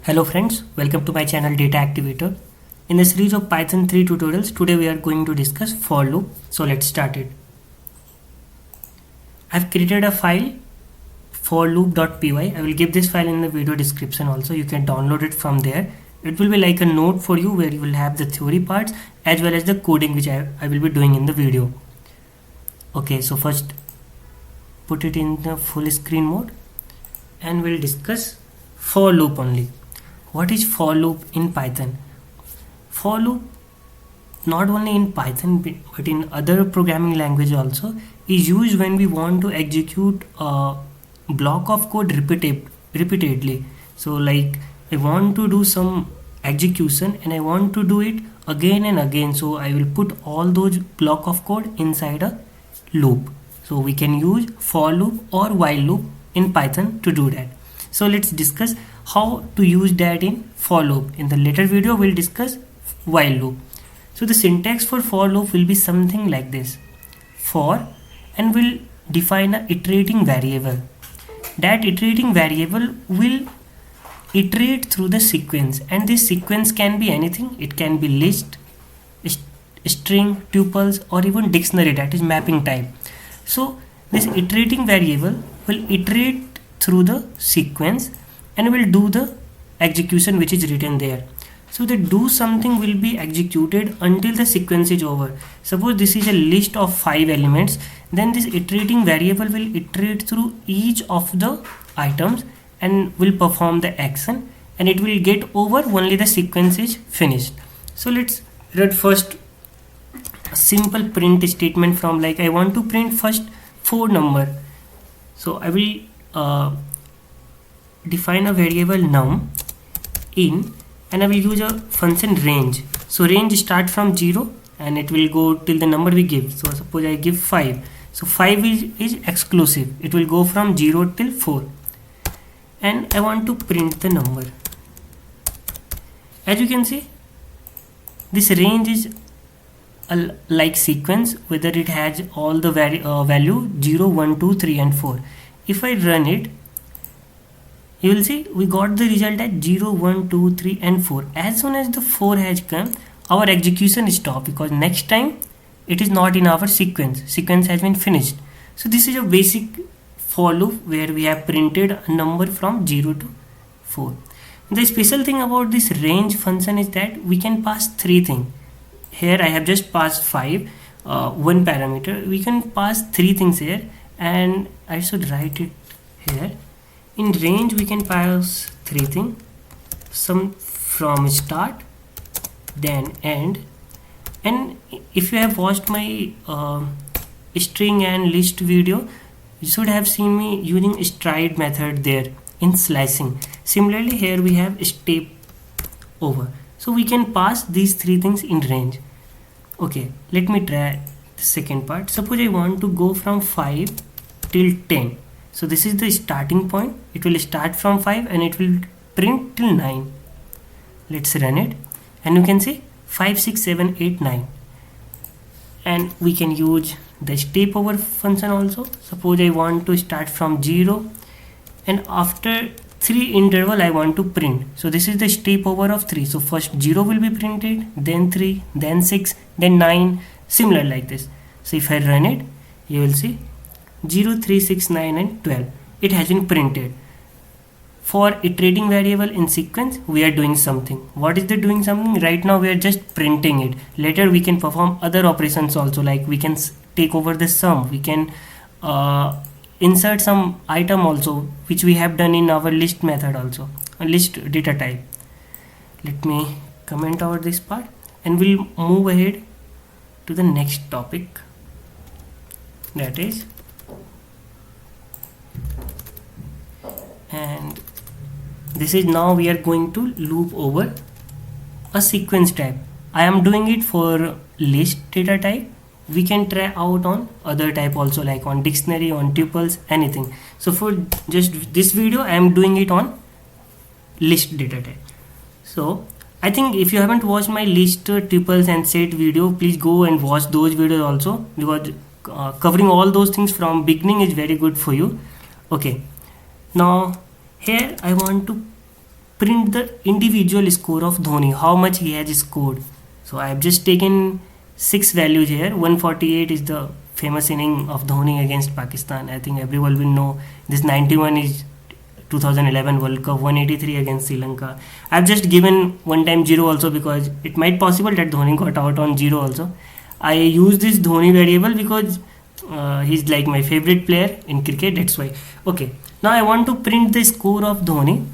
Hello friends, welcome to my channel Data Activator. In the series of Python 3 tutorials, today we are going to discuss for loop. So let's start it. I've created a file forloop.py. I will give this file in the video description also. You can download it from there. It will be like a note for you where you will have the theory parts as well as the coding which I will be doing in the video. Okay, so first put it in the full screen mode and we'll discuss for loop only. What is for loop in Python? For loop, not only in Python but in other programming language also, is used when we want to execute a block of code repeatedly. So like I want to do some execution and I want to do it again and again, so I will put all those block of code inside a loop. So we can use for loop or while loop in Python to do that. So let's discuss how to use that in for loop. In the later video we'll discuss while loop. So the syntax for loop will be something like this: for, and we'll define a iterating variable. That iterating variable will iterate through the sequence, and this sequence can be anything. It can be list, string, tuples, or even dictionary, that is mapping type. So this iterating variable will iterate through the sequence and will do the execution which is written there. So the do something will be executed until the sequence is over. Suppose this is a list of 5 elements, then this iterating variable will iterate through each of the items and will perform the action, and it will get over only the sequence is finished. So let's read first a simple print statement from, like, I want to print first 4 number. So I will define a variable num in, and I will use a function range. So range start from 0 and it will go till the number we give. So suppose I give 5. So 5 is exclusive. It will go from 0 till 4. And I want to print the number. As you can see, this range is like sequence, whether it has all the value 0, 1, 2, 3 and 4. If I run it, you will see we got the result at 0, 1, 2, 3 and 4. As soon as the 4 has come, our execution stops because next time it is not in our sequence. Sequence has been finished. So this is a basic for loop where we have printed a number from 0 to 4. The special thing about this range function is that we can pass 3 things. Here I have just passed 5, one parameter. We can pass 3 things here, and I should write it here. In range we can pass 3 things, some from start, then end. And if you have watched my string and list video, you should have seen me using stride method there in slicing. Similarly here we have step over. So we can pass these 3 things in range. Okay, let me try the second part. Suppose I want to go from 5 till 10. So this is the starting point. It will start from 5 and it will print till 9. Let's run it, and you can see 5, 6, 7, 8, 9. And we can use the step over function also. Suppose I want to start from 0 and after 3 interval I want to print. So this is the step over of 3. So first 0 will be printed, then 3, then 6, then 9, similar like this. So if I run it, you will see 0, 3, 6, 9 and 12. It has been printed. For iterating variable in sequence, we are doing something. What is the doing something? Right now we are just printing it. Later we can perform other operations also, like we can take over the sum. We can insert some item also, which we have done in our list method also, a list data type. Let me comment over this part and we'll move ahead to the next topic, that is, and this is, now we are going to loop over a sequence type. I am doing it for list data type. We can try out on other type also, like on dictionary, on tuples, anything. So for just this video I am doing it on list data type. So I think if you haven't watched my list, tuples and set video, please go and watch those videos also, because covering all those things from beginning is very good for you. Okay, now here I want to print the individual score of Dhoni, how much he has scored. So I have just taken 6 values here. 148 is the famous inning of Dhoni against Pakistan. I think everyone will know. This 91 is 2011 World Cup, 183 against Sri Lanka. I've just given one time 0 also because it might possible that Dhoni got out on 0 also. I use this Dhoni variable because he's like my favorite player in cricket, that's why. Okay, now I want to print the score of Dhoni.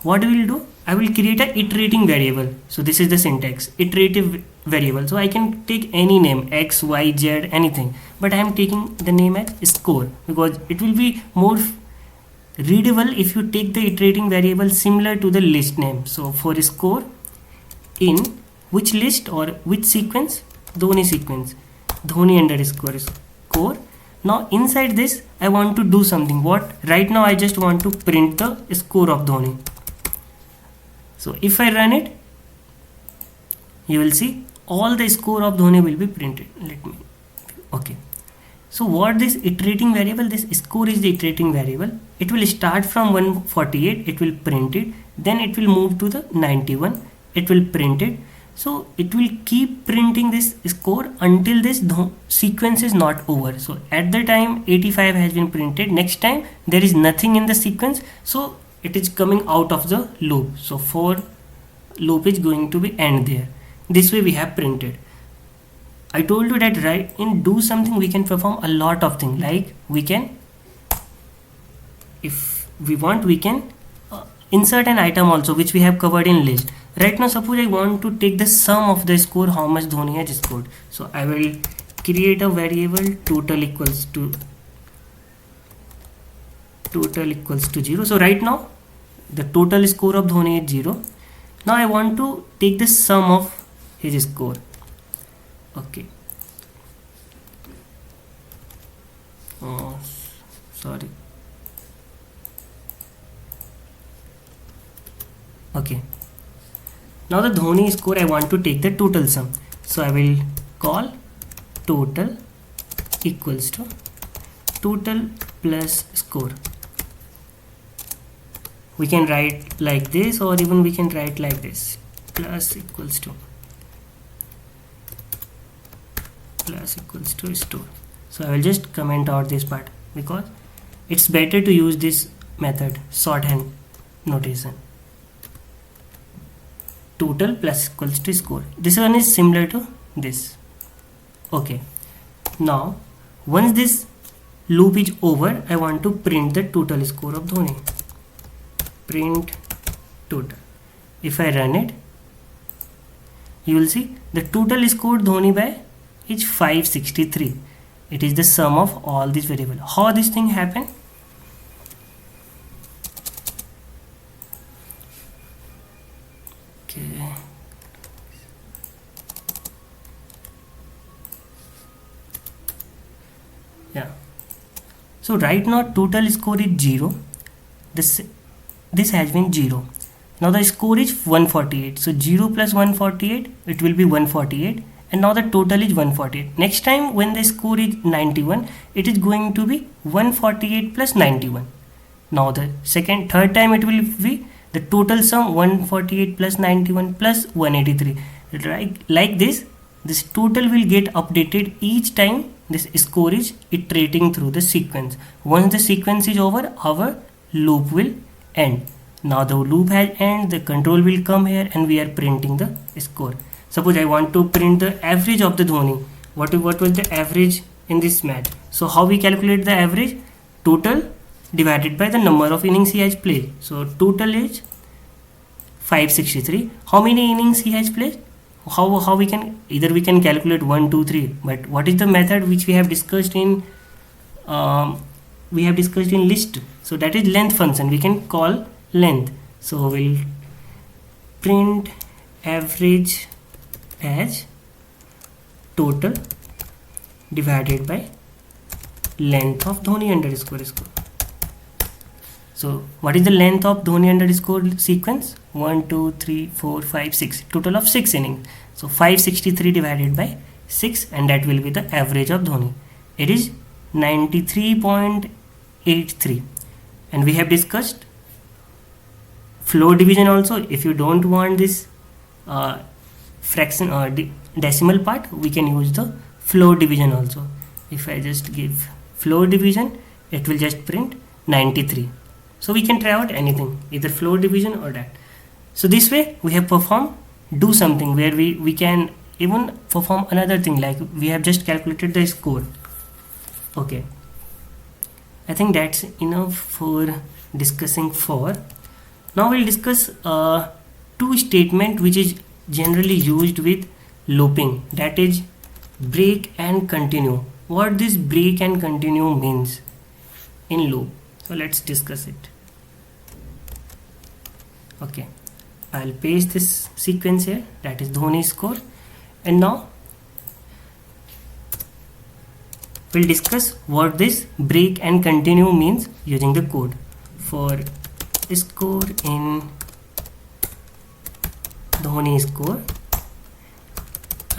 What we will do? I will create a iterating variable. So this is the syntax, iterative variable. So I can take any name, X, Y, Z, anything. But I am taking the name as score because it will be more readable if you take the iterating variable similar to the list name. So for score, in which list or which sequence? Dhoni sequence. Dhoni underscore score. Now inside this I want to do something. What? Right now I just want to print the score of Dhoni. So if I run it, you will see all the score of Dhoni will be printed. Okay. So what this iterating variable, this score is the iterating variable. It will start from 148, it will print it, then it will move to the 91, it will print it. So it will keep printing this score until this sequence is not over. So at the time 85 has been printed, next time there is nothing in the sequence, so it is coming out of the loop. So for loop is going to be end there. This way we have printed. I told you that right in do something we can perform a lot of things, like we can, if we want, we can insert an item also, which we have covered in list. Right now suppose I want to take the sum of the score, how much Dhoni has scored. So I will create a variable total equals to 0. So right now the total score of Dhoni is 0. Now I want to take the sum of his score. Okay. Oh, sorry. Okay. Now the Dhoni score, I want to take the total sum. So I will call total equals to total plus score. We can write like this, or even we can write like this, plus equals to store. So I will just comment out this part because it's better to use this method, shorthand notation. Total plus equals to score. This one is similar to this. Okay. Now once this loop is over, I want to print the total score of Dhoni. Print total. If I run it, you will see the total score Dhoni by is 563. It is the sum of all these variables. How this thing happen? Okay. Yeah. So right now total score is 0. This has been 0. Now the score is 148. So 0 plus 148, it will be 148. And now the total is 148. Next time when the score is 91, it is going to be 148 plus 91. Now the third time it will be the total sum 148 plus 91 plus 183. Like this total will get updated each time this score is iterating through the sequence. Once the sequence is over, our loop will end. Now the loop has ended, the control will come here and we are printing the score. Suppose I want to print the average of the Dhoni. What was the average in this match? So how we calculate the average? Total divided by the number of innings he has played. So total is 563. How many innings he has played? How we can, either we can calculate 1, 2, 3. But what is the method which we have discussed in list? So that is length function. We can call length. So we'll print average as total divided by length of Dhoni underscore score. So what is the length of Dhoni underscore sequence? 1, 2, 3, 4, 5, 6. Total of 6 innings. So 563 divided by 6, and that will be the average of Dhoni. It is 93.83. And we have discussed floor division also. If you don't want this fraction or decimal part, we can use the floor division also. If I just give floor division, it will just print 93. So we can try out anything, either floor division or that. So this way we have performed do something where we can even perform another thing, like we have just calculated the score. Okay, I think that's enough for discussing for. Now we'll discuss two statement which is generally used with looping, that is break and continue. What this break and continue means in loop. So let's discuss it. Okay, I'll paste this sequence here, that is Dhoni's score, and now we'll discuss what this break and continue means using the code. For score in Dhoni score,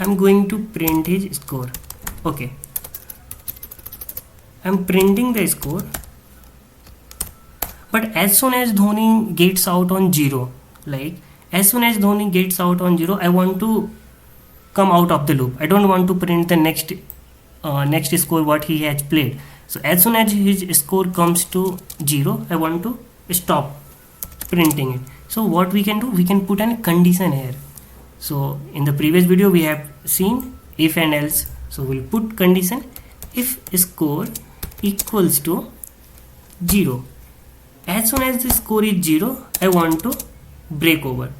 I'm going to print his score. Okay, I'm printing the score, but as soon as Dhoni gets out on 0, like as soon as Dhoni gets out on 0, I want to come out of the loop. I don't want to print the next score what he has played. So as soon as his score comes to 0, I want to stop printing it. So what we can do, we can put a condition here. So in the previous video we have seen if and else. So we'll put condition if score equals to 0. As soon as the score is 0, I want to break over.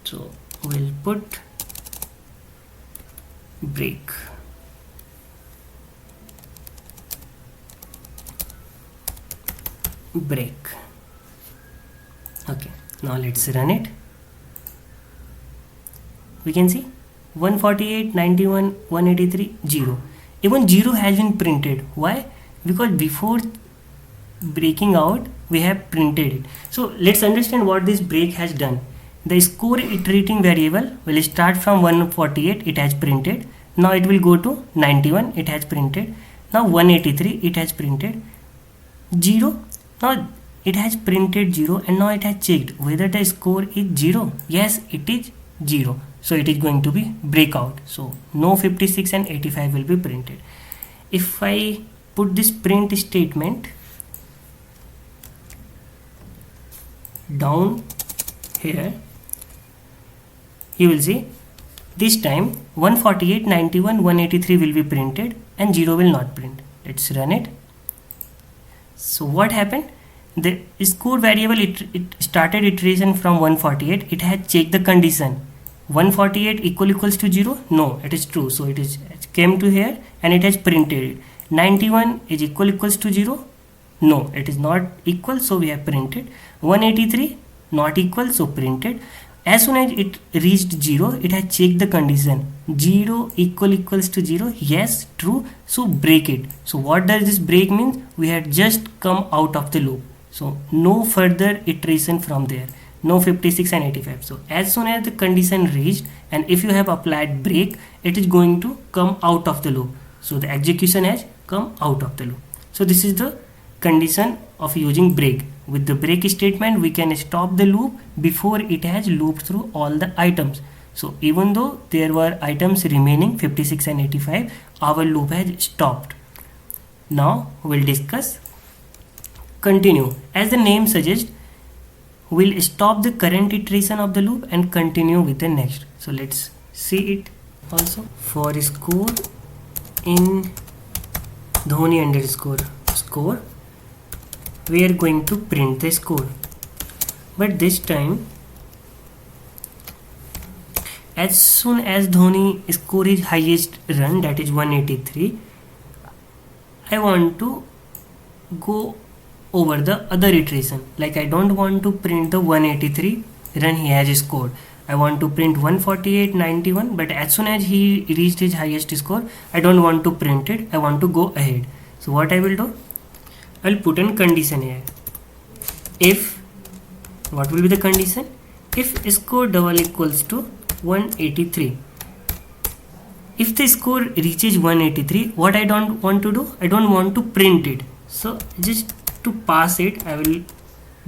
So we'll put break. Break. Okay, now let's run it. We can see 148, 91, 183, 0. Even 0 has been printed. Why? Because before breaking out we have printed it. So let's understand what this break has done. The score iterating variable will start from 148, it has printed. Now it will go to 91, it has printed. Now 183, it has printed. 0, now it has printed 0, and now it has checked whether the score is 0. Yes, it is 0. So it is going to be breakout. So no 56 and 85 will be printed. If I put this print statement down here, you will see this time 148, 91, 183 will be printed and 0 will not print. Let's run it. So what happened? The score variable, it started iteration from 148. It had checked the condition 148 equals to 0. No, it is true. So it came to here and it has printed it. 91 is equals to 0. No, it is not equal, so we have printed. 183 not equal, so printed. As soon as it reached 0, it has checked the condition 0 equals to 0. Yes, true, so break it. So what does this break mean? We had just come out of the loop, so no further iteration from there, no 56 and 85. So as soon as the condition reached, and if you have applied break, it is going to come out of the loop. So the execution has come out of the loop. So this is the condition of using break. With the break statement, we can stop the loop before it has looped through all the items. So even though there were items remaining 56 and 85, our loop has stopped. Now we'll discuss continue. As the name suggests, we'll stop the current iteration of the loop and continue with the next. So let's see it also. For score in Dhoni underscore score, we are going to print the score, but this time as soon as Dhoni score is highest run, that is 183, I want to go over the other iteration. Like I don't want to print the 183 run he has scored. I want to print 148, 91, but as soon as he reached his highest score, I don't want to print it. I want to go ahead. So what I will do? I'll put in condition here. If, what will be the condition? If score double equals to 183. If the score reaches 183, what I don't want to do? I don't want to print it. So just to pass it, I will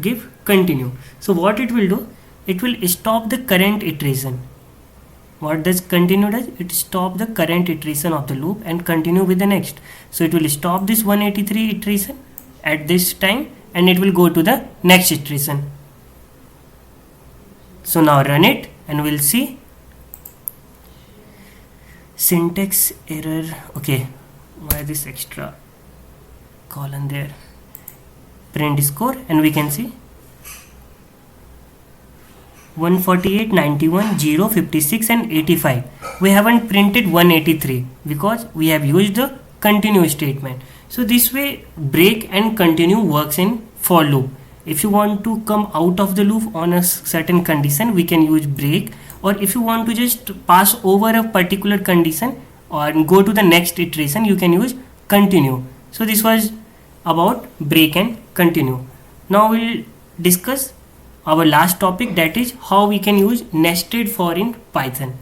give continue. So what it will do, it will stop the current iteration. What does continue does? It stop the current iteration of the loop and continue with the next. So it will stop this 183 iteration at this time and it will go to the next iteration. So now run it and we'll see. Syntax error. Okay, why this extra colon there? Print score, and we can see 148, 91, 0, 56 and 85. We haven't printed 183 because we have used the continue statement. So this way break and continue works in for loop. If you want to come out of the loop on a certain condition, we can use break, or if you want to just pass over a particular condition or go to the next iteration, you can use continue. So this was about break and continue. Now we'll discuss our last topic, that is how we can use nested for in Python.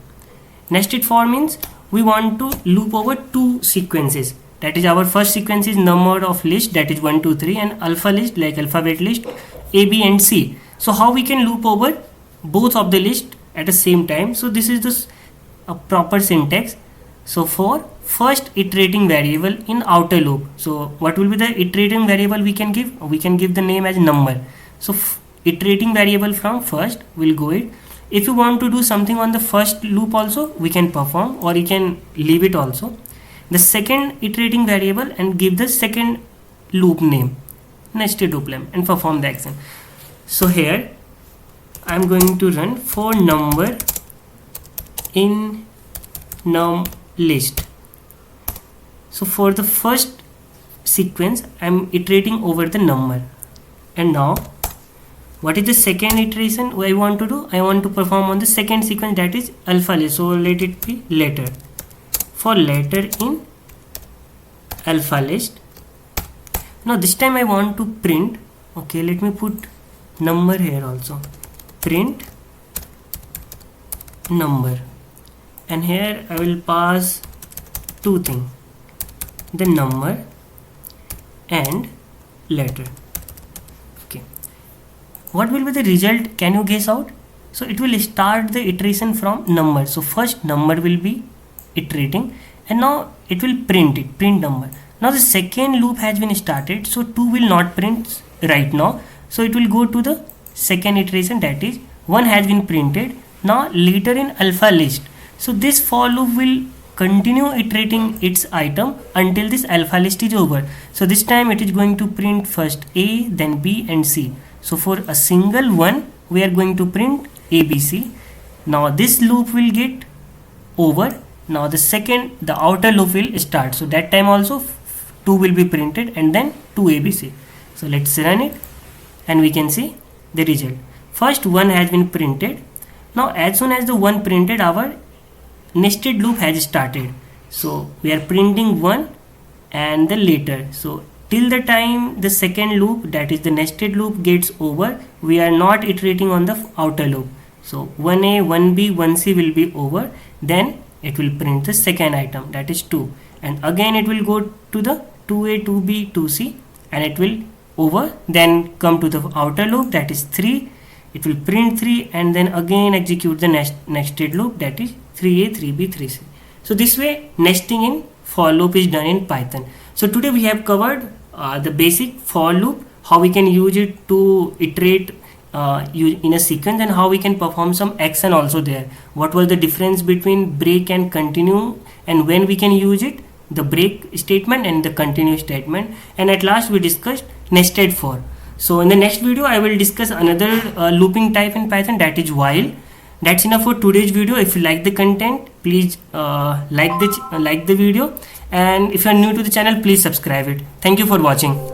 Nested for means we want to loop over two sequences. That is, our first sequence is number of list, that is 1, 2, 3, and alpha list like alphabet list A, B and C. So how we can loop over both of the list at the same time? So this is a proper syntax. So for first iterating variable in outer loop, so what will be the iterating variable we can give? We can give the name as number. So iterating variable from first will go it. If you want to do something on the first loop also, we can perform, or you can leave it also. The second iterating variable and give the second loop name, nested loop name, and perform the action. So here I am going to run for number in num list. So for the first sequence I am iterating over the number, and now what is the second iteration I want to do? I want to perform on the second sequence, that is alpha list. So let it be letter. For letter in alpha list. Now this time I want to print. Okay, let me put number here also. Print number, and here I will pass two things, the number and letter. Okay, what will be the result? Can you guess out? So it will start the iteration from number. So first number will be iterating, and now it will print number. Now the second loop has been started, so 2 will not print right now, so it will go to the second iteration, that is 1 has been printed. Now later in alpha list, so this for loop will continue iterating its item until this alpha list is over. So this time it is going to print first A, then B and C. So for a single one we are going to print ABC. Now this loop will get over. Now the outer loop will start. So that time also 2 will be printed and then 2 ABC. So let's run it and we can see the result. First 1 has been printed. Now as soon as the 1 printed, our nested loop has started. So we are printing 1 and the later. So till the time the second loop, that is the nested loop, gets over, we are not iterating on the outer loop. So 1A, 1B, 1C will be over. Then it will print the second item, that is 2, and again it will go to the 2A, 2B, 2C, and it will over, then come to the outer loop, that is 3, it will print 3 and then again execute the nested loop, that is 3A, 3B, 3C. So this way nesting in for loop is done in Python. So today we have covered the basic for loop, how we can use it to iterate in a sequence, and how we can perform some action also there. What was the difference between break and continue, and when we can use it, the break statement and the continue statement, and at last we discussed nested for. So in the next video I will discuss another looping type in Python, that is while. That's enough for today's video. If you like the content, please like the video, and if you are new to the channel, please subscribe it. Thank you for watching.